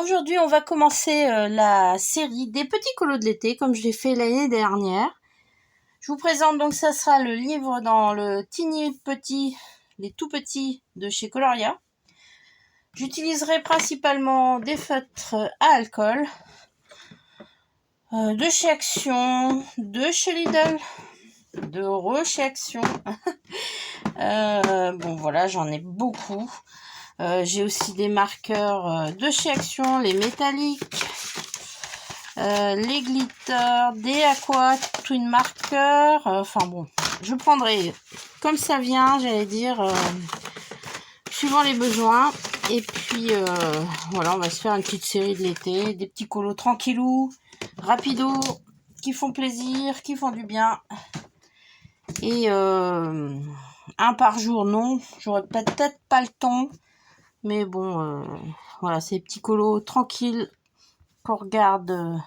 Aujourd'hui, on va commencer la série des petits colos de l'été, comme je l'ai fait l'année dernière. Je vous présente donc, ça sera le livre dans le Teeny Petit, les tout petits de chez Coloria. J'utiliserai principalement des feutres à alcool, de chez Action, de chez Lidl, de chez Action. Bon voilà, j'en ai beaucoup. J'ai aussi des marqueurs de chez Action, les métalliques, les glitters, des aqua twin marqueurs. Enfin bon, je prendrai comme ça vient, j'allais dire, suivant les besoins. Et puis voilà, on va se faire une petite série de l'été, des petits colos tranquillou, rapido, qui font plaisir, qui font du bien. Et un par jour, non, j'aurais peut-être pas le temps. Mais bon, voilà, c'est des petits colos tranquilles qu'on regarde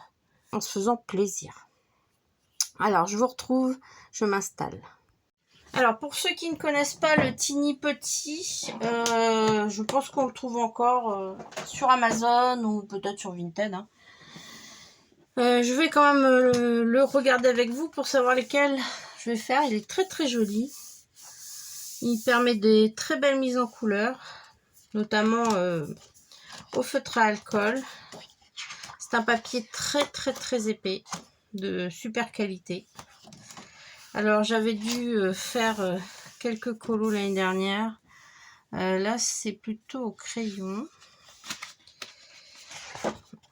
en se faisant plaisir. Alors, je vous retrouve, je m'installe. Alors, pour ceux qui ne connaissent pas le Teeny Petit, je pense qu'on le trouve encore sur Amazon ou peut-être sur Vinted. Hein. Je vais quand même le regarder avec vous pour savoir lesquels je vais faire. Il est très très joli. Il permet des très belles mises en couleur, notamment au feutre à alcool. C'est un papier très très très épais, de super qualité. Alors j'avais dû faire quelques colos l'année dernière. Là c'est plutôt au crayon.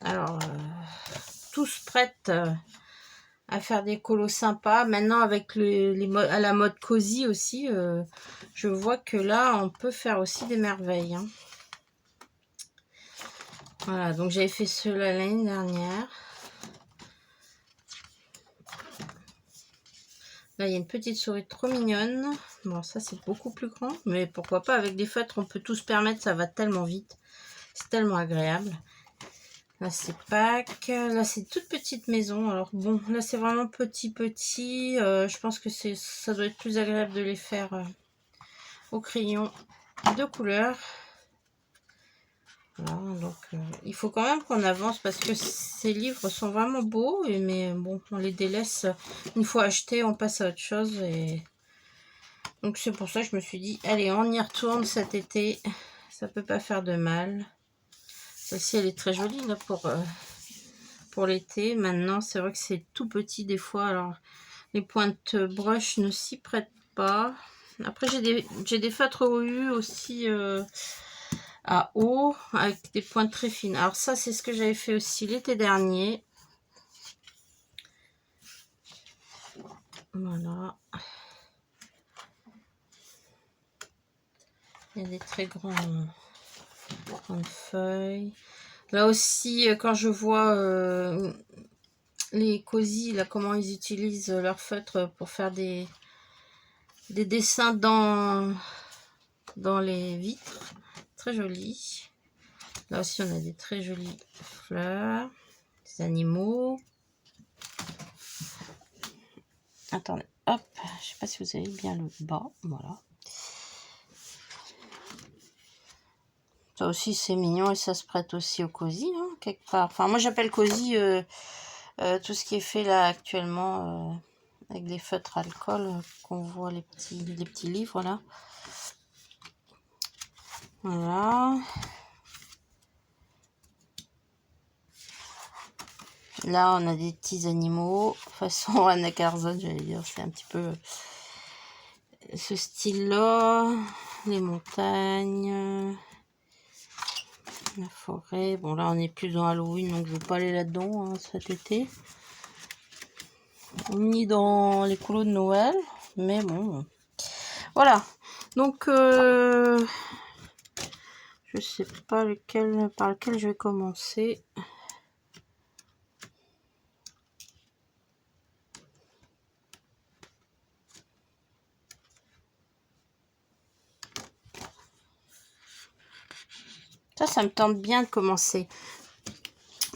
Alors tous prêtes à faire des colos sympas. Maintenant avec à la mode cosy aussi, je vois que là on peut faire aussi des merveilles. Hein. Voilà, donc j'avais fait cela l'année dernière. Là, il y a une petite souris trop mignonne. Bon, ça, c'est beaucoup plus grand. Mais pourquoi pas, avec des feutres, on peut tout se permettre. Ça va tellement vite. C'est tellement agréable. Là, c'est Pâques. Là, c'est toute petite maison. Alors, bon, là, c'est vraiment petit. Je pense que ça doit être plus agréable de les faire au crayon de couleur. Voilà, donc il faut quand même qu'on avance parce que ces livres sont vraiment beaux, mais bon, on les délaisse une fois achetés, on passe à autre chose. Et donc c'est pour ça que je me suis dit, allez, on y retourne cet été, ça peut pas faire de mal. Celle-ci, elle est très jolie là pour l'été. Maintenant, c'est vrai que c'est tout petit des fois, alors les pointes brush ne s'y prêtent pas. Après, j'ai des feutres OU aussi à eau avec des pointes très fines. Alors ça, c'est ce que j'avais fait aussi l'été dernier. Voilà. Il y a des très grandes feuilles. Là aussi, quand je vois les cosy, là, comment ils utilisent leur feutre pour faire des dessins dans les vitres. Très joli. Là aussi, on a des très jolies fleurs, des animaux. Attendez, hop, je sais pas si vous avez bien le bas, voilà. Ça aussi, c'est mignon et ça se prête aussi au cosy, hein, quelque part. Enfin, moi, j'appelle cosy tout ce qui est fait là actuellement avec des feutres alcool qu'on voit les petits livres là. Voilà. Là, on a des petits animaux, façon Anna Carzon, j'allais dire. C'est un petit peu ce style-là. Les montagnes, la forêt. Bon, là, on est plus dans Halloween, donc je ne vais pas aller là-dedans hein, cet été. Ni dans les colos de Noël, mais bon. Voilà. Donc, je sais pas par lequel je vais commencer. Ça me tente bien de commencer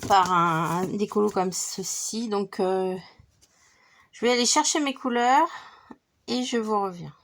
par des colos comme ceci. Donc, je vais aller chercher mes couleurs et je vous reviens.